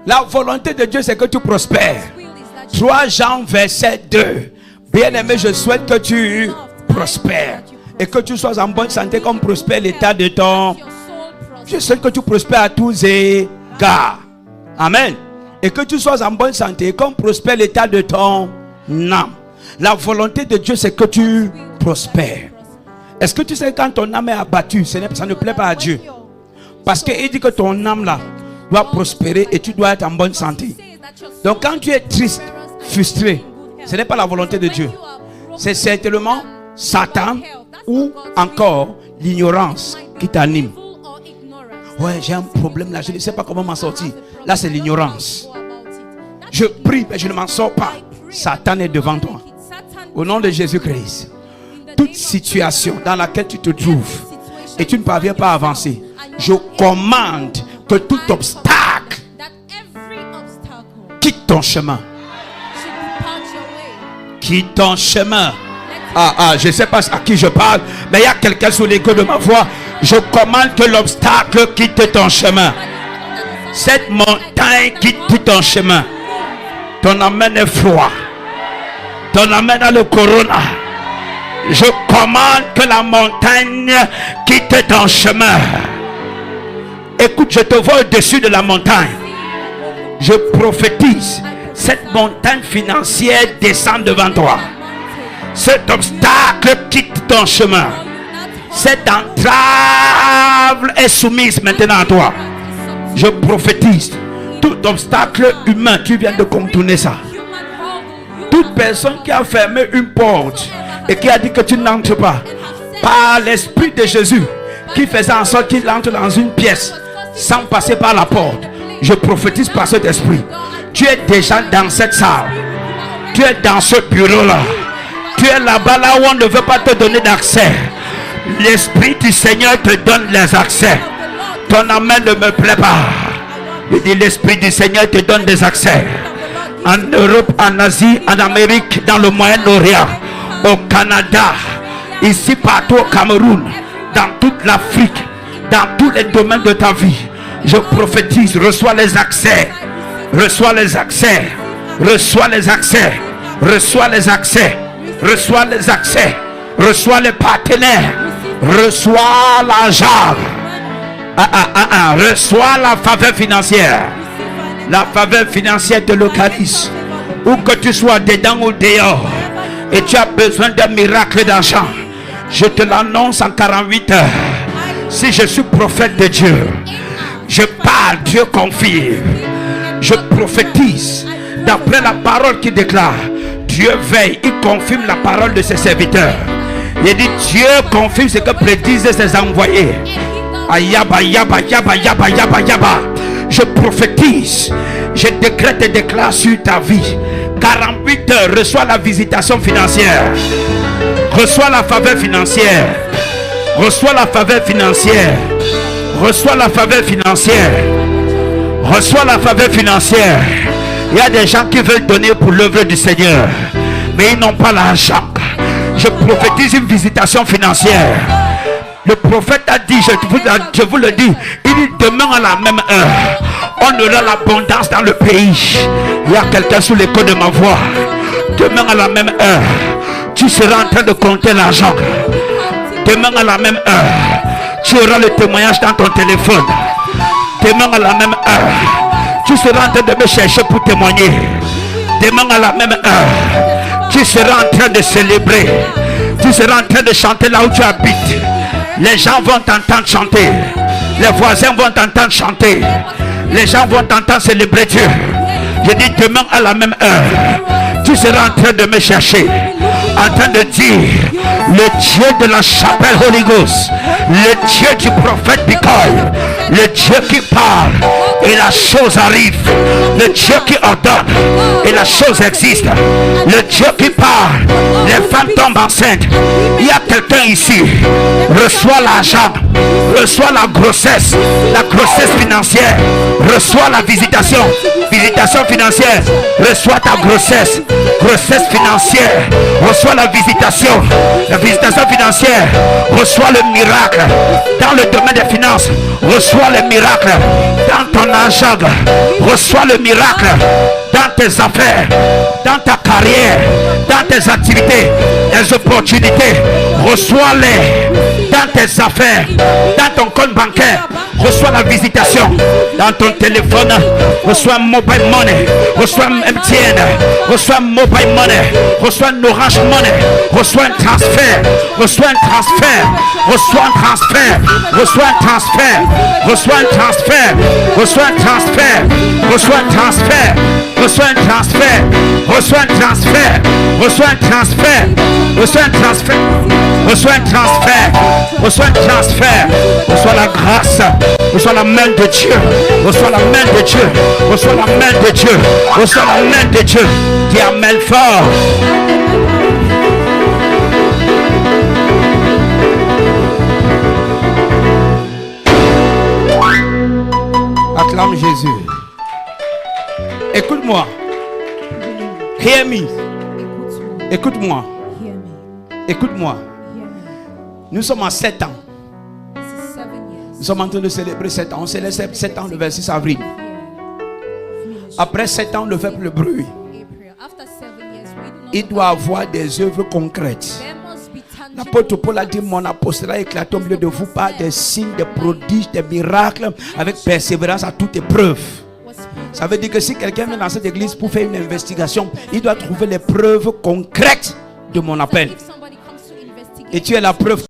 La volonté de Dieu, c'est que tu prospères. 3 Jean, verset 2. Bien-aimé, je souhaite que tu prospères. Et que tu sois en bonne santé comme prospère l'état de ton... Je souhaite que tu prospères à tous égards. Amen. Et que tu sois en bonne santé comme prospère l'état de ton âme. La volonté de Dieu, c'est que tu prospères. Est-ce que tu sais quand ton âme est abattue, ça ne plaît pas à Dieu? Parce qu'il dit que ton âme là doit prospérer et tu dois être en bonne santé. Donc quand tu es triste, frustré, ce n'est pas la volonté de Dieu. C'est certainement Satan ou encore l'ignorance qui t'anime. Ouais, j'ai un problème là, je ne sais pas comment m'en sortir. Là, c'est l'ignorance. Je prie, mais je ne m'en sors pas. Satan est devant toi. Au nom de Jésus-Christ, toute situation dans laquelle tu te trouves et tu ne parviens pas à avancer, je commande que tout obstacle quitte ton chemin. Quitte ton chemin. Je ne sais pas à qui je parle, mais il y a quelqu'un sous l'écho de ma voix. Je commande que l'obstacle quitte ton chemin. Cette montagne quitte ton chemin. Ton amène est froid. Ton amène a le corona. Je commande que la montagne quitte ton chemin. Écoute, je te vois au-dessus de la montagne. Je prophétise. Cette montagne financière descend devant toi. Cet obstacle quitte ton chemin. Cette entrave est soumise maintenant à toi. Je prophétise. Tout obstacle humain, tu viens de contourner ça. Toute personne qui a fermé une porte et qui a dit que tu n'entres pas, par l'Esprit de Jésus qui faisait en sorte qu'il entre dans une pièce sans passer par la porte, je prophétise par cet esprit. Tu es déjà dans cette salle. Tu es dans ce bureau-là. Tu es là-bas, là où on ne veut pas te donner d'accès. L'Esprit du Seigneur te donne les accès. Ton amen ne me plaît pas. Il dit l'Esprit du Seigneur te donne des accès. En Europe, en Asie, en Amérique, dans le Moyen-Orient, au Canada, ici partout au Cameroun, dans toute l'Afrique, dans tous les domaines de ta vie. Je prophétise, reçois les accès. Reçois les accès. Reçois les accès. Reçois les accès. Reçois les accès. Reçois les partenaires. Reçois l'argent. Reçois la faveur financière. La faveur financière te localise. Où que tu sois dedans ou dehors, et tu as besoin d'un miracle d'argent, je te l'annonce en 48 heures. Si je suis prophète de Dieu, je parle, Dieu confirme. Je prophétise d'après la parole qui déclare. Dieu veille, il confirme la parole de ses serviteurs. Il dit Dieu confirme ce que prédisent ses envoyés. Ayaba, yaba, yaba, yaba, yaba, yaba. Je prophétise, je décrète et déclare sur ta vie. 48 heures, reçois la visitation financière. Reçois la faveur financière. Reçois la faveur financière. Reçois la faveur financière. Reçois la faveur financière. Il y a des gens qui veulent donner pour l'œuvre du Seigneur, mais ils n'ont pas l'argent. Je prophétise une visitation financière. Le prophète a dit, je vous le dis, il dit demain à la même heure, on aura l'abondance dans le pays. Il y a quelqu'un sous l'écho de ma voix. Demain à la même heure, tu seras en train de compter l'argent. Demain à la même heure, tu auras le témoignage dans ton téléphone. Demain à la même heure, tu seras en train de me chercher pour témoigner. Demain à la même heure, tu seras en train de célébrer. Tu seras en train de chanter là où tu habites. Les gens vont t'entendre chanter. Les voisins vont t'entendre chanter. Les gens vont t'entendre célébrer Dieu. Je dis demain à la même heure, tu seras en train de me chercher, en train de dire le Dieu de la chapelle Holy Ghost, le Dieu du prophète Michael, le Dieu qui parle et la chose arrive, le Dieu qui ordonne et la chose existe, le Dieu qui parle, les femmes tombent enceintes. Il y a quelqu'un ici, reçoit l'argent, reçoit la grossesse financière, reçoit la visitation financière, reçoit ta grossesse financière, reçoit la visitation financière, reçoit le miracle dans le domaine des finances, reçoit le miracle dans ton la jungle. Reçois le miracle dans tes affaires, dans ta carrière, dans tes activités, les opportunités. Reçois-les dans tes affaires, dans ton compte bancaire. Reçois la visitation dans ton téléphone. Reçois mobile money. Reçois MTN. Reçois mobile money. Reçois Orange money. Reçois un transfert. Reçois un transfert. Reçois un transfert. Reçois un transfert. Reçois un transfert. Reçois un transfert. Reçois un transfert. Reçois un transfert. Reçois un transfert. Reçois un transfert. Reçois un transfert. Reçois un transfert. Reçois un transfert. Reçois la grâce. Reçois la main de Dieu. Reçois la main de Dieu. Reçois la main de Dieu. Reçois la main de Dieu. Dis amen fort. Acclame Jésus. Écoute-moi. Hear me. Écoute-moi. Écoute-moi. Nous sommes à 7 ans. Nous sommes en train de célébrer 7 ans. On célèbre 7 ans le 26 avril. Après 7 ans, on ne fait plus le bruit. Il doit avoir des œuvres concrètes. L'apôtre Paul a dit: mon apostolat éclate au milieu de vous par des signes, des prodiges, des miracles, avec persévérance à toute épreuve. Ça veut dire que si quelqu'un vient dans cette église pour faire une investigation, il doit trouver les preuves concrètes de mon appel. Et tu es la preuve.